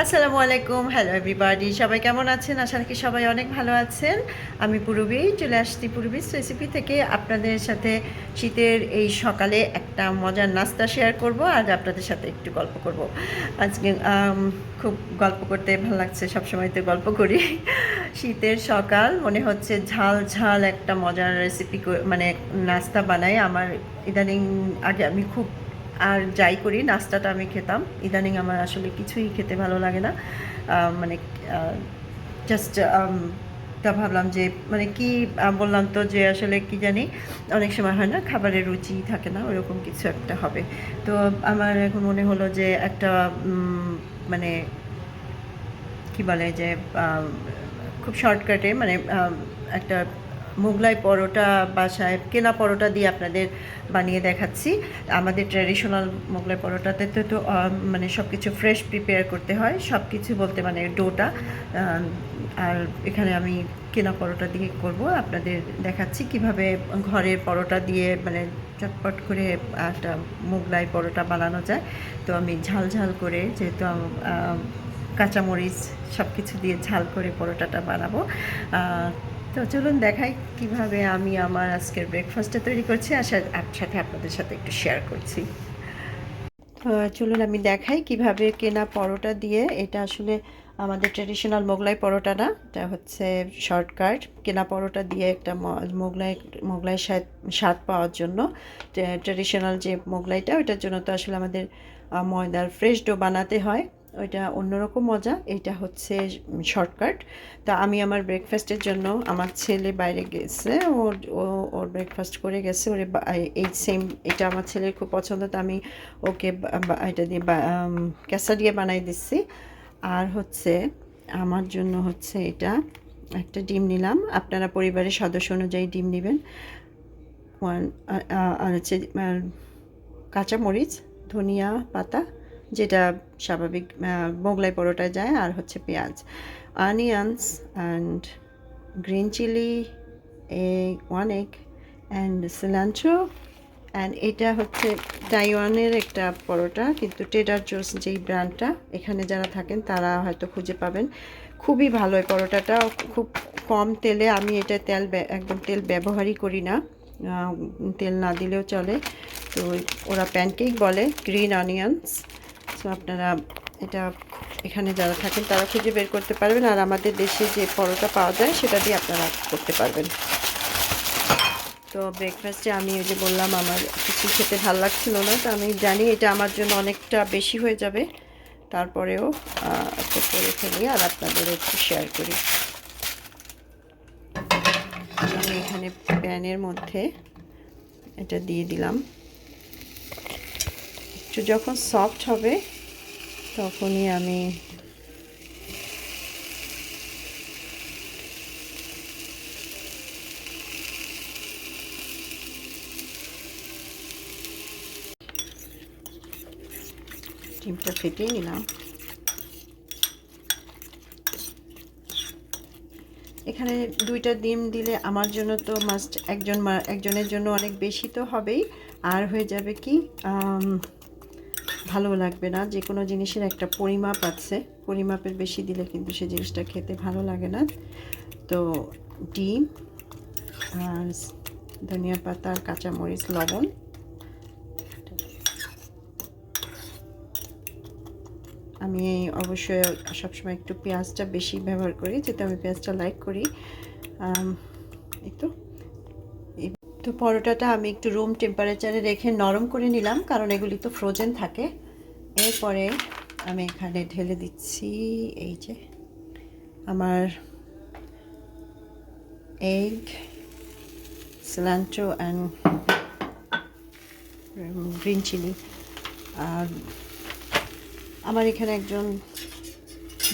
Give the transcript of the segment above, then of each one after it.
আসসালামু আলাইকুম, hello everybody, সবাই কেমন আছেন? আশা রাখি সবাই অনেক ভালো আছেন। আমি পূরবী, চলে আসছি পূরবীস রেসিপি থেকে আপনাদের সাথে শীতের এই সকালে একটা মজার নাস্তা শেয়ার করব, আর আপনাদের সাথে একটু গল্প করব। আজকে খুব গল্প করতে ভালো লাগছে, সবসময় তো গল্প করি। শীতের সকাল, মনে হচ্ছে ঝাল ঝাল একটা মজার রেসিপি, মানে নাস্তা বানাই। আমার ইদানিং, আগে আমি খুব আর যাই করি, নাস্তাটা আমি খেতাম, ইদানিং আমার আসলে কিছুই খেতে ভালো লাগে না। মানে জাস্ট তা ভাবলাম যে মানে কি বললাম তো যে আসলে কি জানি, অনেক সময় হয় না খাবারের রুচি থাকে না, ওরকম কিছু একটা হবে। তো আমার এখন মনে হলো যে একটা মানে কি বলে যে খুব শর্টকাটে, মানে একটা মোগলাই পরোটা বাসায় কেনা পরোটা দিয়ে আপনাদের বানিয়ে দেখাচ্ছি। আমাদের ট্র্যাডিশনাল মোগলাই পরোটাতে তো মানে সব কিছু ফ্রেশ প্রিপেয়ার করতে হয়, সব কিছু বলতে মানে ডোটা। আর এখানে আমি কেনা পরোটা দিয়ে করব, আপনাদের দেখাচ্ছি কিভাবে ঘরের পরোটা দিয়ে মানে চটপট করে একটা মোগলাই পরোটা বানানো যায়। তো আমি ঝাল ঝাল করে, যেহেতু কাঁচামরিচ সব কিছু দিয়ে ঝাল করে পরোটাটা বানাবো। তো চলুন দেখাই কিভাবে আমি আমার আজকের ব্রেকফাস্টটা তৈরি করছি, আর সাথে আপনাদের সাথে একটু শেয়ার করছি। চলুন আমি দেখাই কিভাবে কেনা পরোটা দিয়ে, এটা আসলে আমাদের ট্রেডিশনাল মোগলাই পরোটা না, এটা হচ্ছে শর্টকাট। কেনা পরোটা দিয়ে একটা মোগলাই স্বাদ পাওয়ার জন্য, ট্রেডিশনাল যে মোগলাইটা, ওইটার জন্য তো আসলে আমাদের ময়দার ফ্রেশ ডো বানাতে হয়, ওইটা অন্যরকম মজা। এইটা হচ্ছে শর্টকাট। তা আমি আমার ব্রেকফাস্টের জন্য, আমার ছেলে বাইরে গেছে, ওর ব্রেকফাস্ট করে গেছে, এই সেম, এটা আমার ছেলের খুব পছন্দ, তো আমি ওকে এটা দিয়ে ক্যাসা দিয়ে বানাই দিচ্ছি। আর হচ্ছে আমার জন্য হচ্ছে এটা একটা ডিম নিলাম, আপনারা পরিবারের সদস্য অনুযায়ী ডিম নেবেন। আর হচ্ছে কাঁচামরিচ, ধনিয়া পাতা, যেটা স্বাভাবিক মোগলাই পরোটায় যায়, আর হচ্ছে পেঁয়াজ, onions and green chilli, one egg and cilantro. And এটা হচ্ছে তাইওয়ানের একটা পরোটা, কিন্তু ট্রেডার জোস যেই ব্র্যান্ডটা, এখানে যারা থাকেন তারা হয়তো খুঁজে পাবেন। খুবই ভালো এই পরোটাটা, খুব কম তেলে। আমি এটা একদম তেল ব্যবহারই করি না, তেল না দিলেও চলে। তো ওরা প্যানকেক বলে, গ্রিন অনিয়ন্স। সো আপনারা এটা এখানে যারা থাকেন তারা খুঁজে বের করতে পারবেন, আর আমাদের দেশে যে পরোটা পাওয়া যায় সেটা দিয়ে আপনারা করতে পারবেন। তো ব্রেকফাস্টে আমি ওই যে বললাম আমার কিছু খেতে ভালো লাগছিল না, তো আমি জানি এটা আমার জন্য অনেকটা বেশি হয়ে যাবে, তারপরেও একটু করে ফেলি আর আপনাদের একটু শেয়ার করি। আমি এখানে প্যানের মধ্যে এটা দিয়ে দিলাম, একটু যখন সফট হবে তখনই আমি ডিমটা ফেটিয়ে নিলাম। এখানে দুইটা ডিম দিলে আমার জন্য তো মাস্ট, একজনের জন্য অনেক বেশি তো হবেই, আর হয়ে যাবে কি ভালো লাগবে না। যে কোনো জিনিসের একটা পরিমাপ আছে, পরিমাপের বেশি দিলে কিন্তু সে জিনিসটা খেতে ভালো লাগে না। তো ডিম আর ধনিয়া পাতা আর কাঁচামরিচ, লবণ, আমি অবশ্যই সবসময় একটু পেঁয়াজটা বেশি ব্যবহার করি, যেহেতু আমি পেঁয়াজটা লাইক করি। এই তো পরোটাটা আমি একটু রুম টেম্পারেচারে রেখে নরম করে নিলাম, কারণ এগুলি তো ফ্রোজেন থাকে। এরপরে আমি এখানে ঢেলে দিচ্ছি এই যে আমার egg, cilantro and green chilli. আর আমার এখানে একজন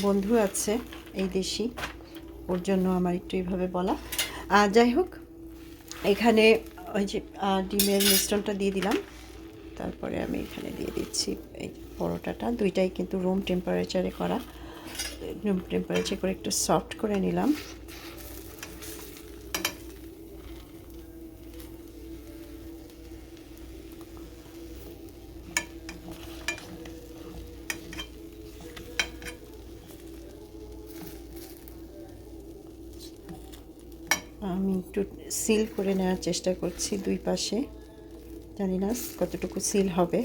বন্ধু আছে এই দেশি, ওর জন্য আমার একটু এইভাবে বলা। যাই হোক, এখানে ওই যে ডিমের মিশ্রণটা দিয়ে দিলাম, তারপরে আমি এখানে দিয়ে দিচ্ছি এই পরোটাটা। দুইটাই কিন্তু রুম টেম্পারেচারে করা, রুম টেম্পারেচার করে একটু সফট করে নিলাম। আমি একটু সিল করে নেওয়ার চেষ্টা করছি দুই পাশে, জানি না কতটুকু সিল হবে।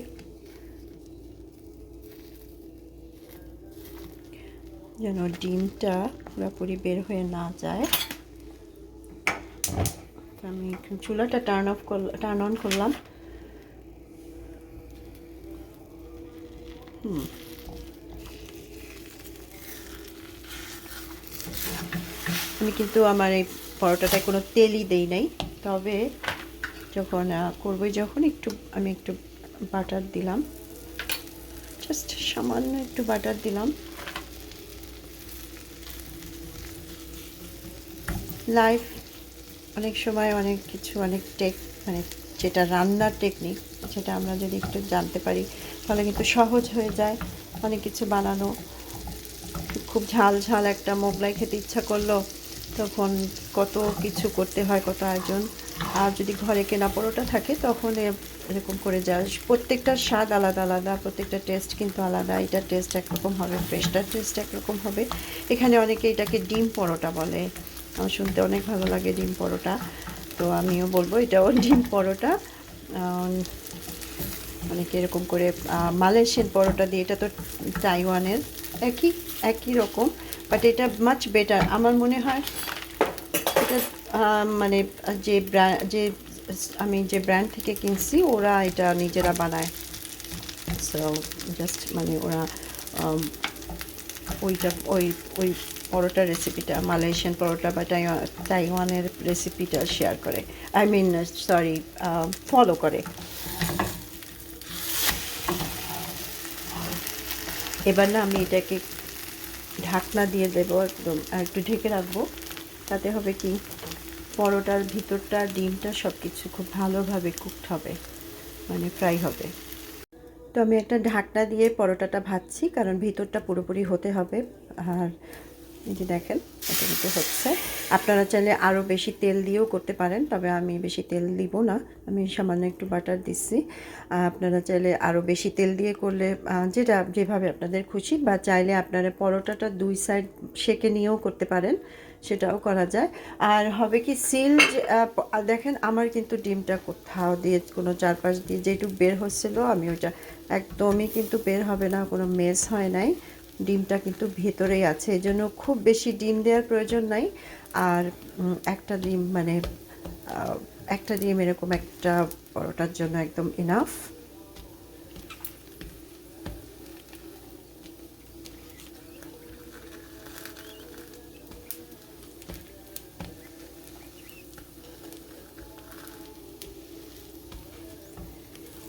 যেন ডিমটা পুরোপুরি বের হয়ে না যায়। আমি চুলাটা টার্ন অন করলাম। আমি কিন্তু আমার এই পরোটাটায় কোনো তেলই দেই নাই, তবে যখন করবই যখন আমি একটু বাটার দিলাম, জাস্ট সামান্য একটু বাটার দিলাম। লাইফ অনেক সময় অনেক কিছু মানে যেটা রান্নার টেকনিক, সেটা আমরা যদি একটু জানতে পারি তাহলে কিন্তু সহজ হয়ে যায় অনেক কিছু বানানো। খুব ঝাল ঝাল একটা মোগলাই খেতে ইচ্ছা করলো, তখন কত কিছু করতে হয়, কত আয়োজন। আর যদি ঘরে কেনা পরোটা থাকে তখন এরকম করে যায়। প্রত্যেকটার স্বাদ আলাদা আলাদা, প্রত্যেকটা টেস্ট কিন্তু আলাদা। এটার টেস্ট একরকম হবে, ফ্রেশটার টেস্ট একরকম হবে। এখানে অনেকে এটাকে ডিম পরোটা বলে, আমার শুনতে অনেক ভালো লাগে ডিম পরোটা, তো আমিও বলবো এটাও ডিম পরোটা। অনেকে এরকম করে মালয়েশিয়ান পরোটা দিয়ে, এটা তো তাইওয়ানের, একই রকম, বাট এটা মাচ বেটার আমার মনে হয়। এটা মানে আমি যে ব্র্যান্ড থেকে কিনছি ওরা এটা নিজেরা বানায়, সো জাস্ট মানে ওরা ওই ওই পরোটার রেসিপিটা, মালয়েশিয়ান পরোটা বা তাইওয়ানের রেসিপিটা শেয়ার করে, ফলো করে। এবার না আমি এটাকে ঢাকনা দিয়ে দেবো একদম, আর একটু ঢেকে রাখবো। তাতে হবে কি, পরোটার ভিতরটা ডিমটা সব কিছু খুব ভালোভাবে কুকড হবে, মানে ফ্রাই হবে। তো আমি একটা ঢাকনা দিয়ে পরোটাটা ভাজছি, কারণ ভিতরটা পুরোপুরি হতে হবে। আর এই যে দেখেন এটা কিন্তু হচ্ছে। আপনারা চাইলে আরও বেশি তেল দিয়েও করতে পারেন, তবে আমি বেশি তেল দিব না, আমি সামান্য একটু বাটার দিচ্ছি। আপনারা চাইলে আরও বেশি তেল দিয়ে করলে যেভাবে আপনাদের খুশি, বা চাইলে আপনারা পরোটাটা দুই সাইড সেঁকে নিয়েও করতে পারেন, সেটাও করা যায়। আর হবে কি, দেখেন আমার কিন্তু ডিমটা কোথাও দিয়ে কোনো চারপাশ দিয়ে যেটুকু বের হচ্ছিলো, আমি ওটা একদমই কিন্তু বের হবে না, কোনো মেস হয় নাই, ডিমটা কিন্তু ভেতরেই আছে। এই জন্য খুব বেশি ডিম দেওয়ার প্রয়োজন নাই। আর একটা ডিম এরকম একটা পরোটার জন্য একদম ইনাফ।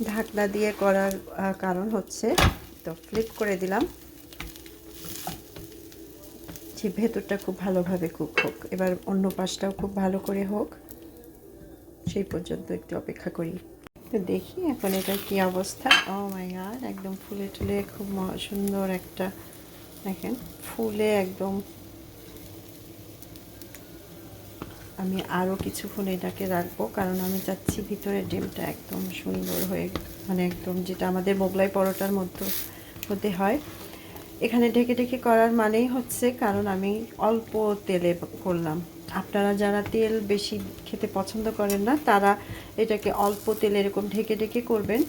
ঢাকনা দিয়ে করার কারণ হচ্ছে, তো ফ্লিপ করে দিলাম যে ভেতরটা খুব ভালোভাবে কুক হোক। এবার অন্য পাশটাও খুব ভালো করে হোক, সেই পর্যন্ত একটু অপেক্ষা করি। তো দেখি এখন এটার কি অবস্থা। ও মাই গড, একদম ফুলে টুলে খুব সুন্দর একটা, দেখেন ফুলে একদম। আমি আরও কিছুক্ষণ এটাকে রাখবো, কারণ আমি চাচ্ছি ভিতরে ডিমটা একদম সুন্দর হয়ে, মানে একদম যেটা আমাদের মোগলাই পরোটার মধ্যে হয়। এখানে ঢেকে ঢেকে করার মানেই হচ্ছে, কারণ আমি অল্প তেলে করলাম। আপনারা যারা তেল বেশি খেতে পছন্দ করেন না, তারা এটাকে অল্প তেলে এরকম ঢেকে ঢেকে করবেন।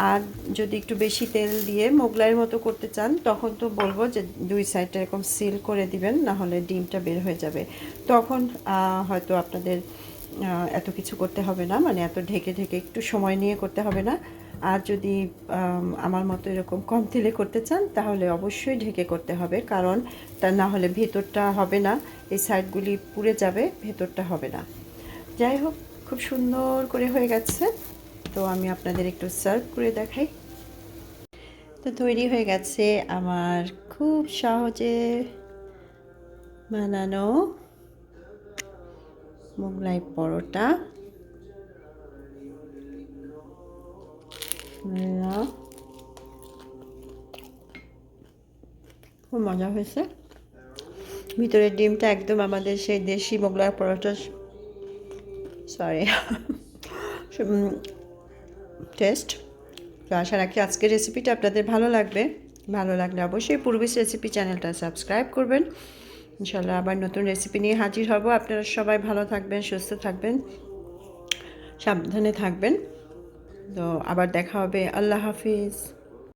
আর যদি একটু বেশি তেল দিয়ে মোগলাইয়ের মতো করতে চান, তখন তো বলবো যে দুই সাইডটা এরকম সিল করে দিবেন, না হলে ডিমটা বের হয়ে যাবে। তখন হয়তো আপনাদের এত কিছু করতে হবে না, মানে এত ঢেকে ঢেকে একটু সময় নিয়ে করতে হবে না। আর যদি আমার মতো এরকম কম তেলে করতে চান, তাহলে অবশ্যই ঢেকে করতে হবে, কারণ তা না হলে ভেতরটা হবে না, এই সাইডগুলি পুড়ে যাবে, ভেতরটা হবে না। যাই হোক, খুব সুন্দর করে হয়ে গেছে। তো আমি আপনাদের একটু সার্ভ করে দেখাই। তো তৈরি হয়ে গেছে আমার খুব সহজে বানানো মোগলাই পরোটা। খুব মজা হয়েছে। ভিতরের ডিমটা একদম আমাদের সেই দেশি মোগলাই পরোটা, সরি টেস্ট। তো আশা রাখি আজকের রেসিপিটা আপনাদের ভালো লাগবে। ভালো লাগলে অবশ্যই পূর্বিস রেসিপি চ্যানেলটা সাবস্ক্রাইব করবেন, ইনশাল্লাহ আবার নতুন রেসিপি নিয়ে হাজির হব। আপনারা সবাই ভালো থাকবেন, সুস্থ থাকবেন, সাবধানে থাকবেন। তো আবার দেখা হবে। আল্লাহ হাফিজ।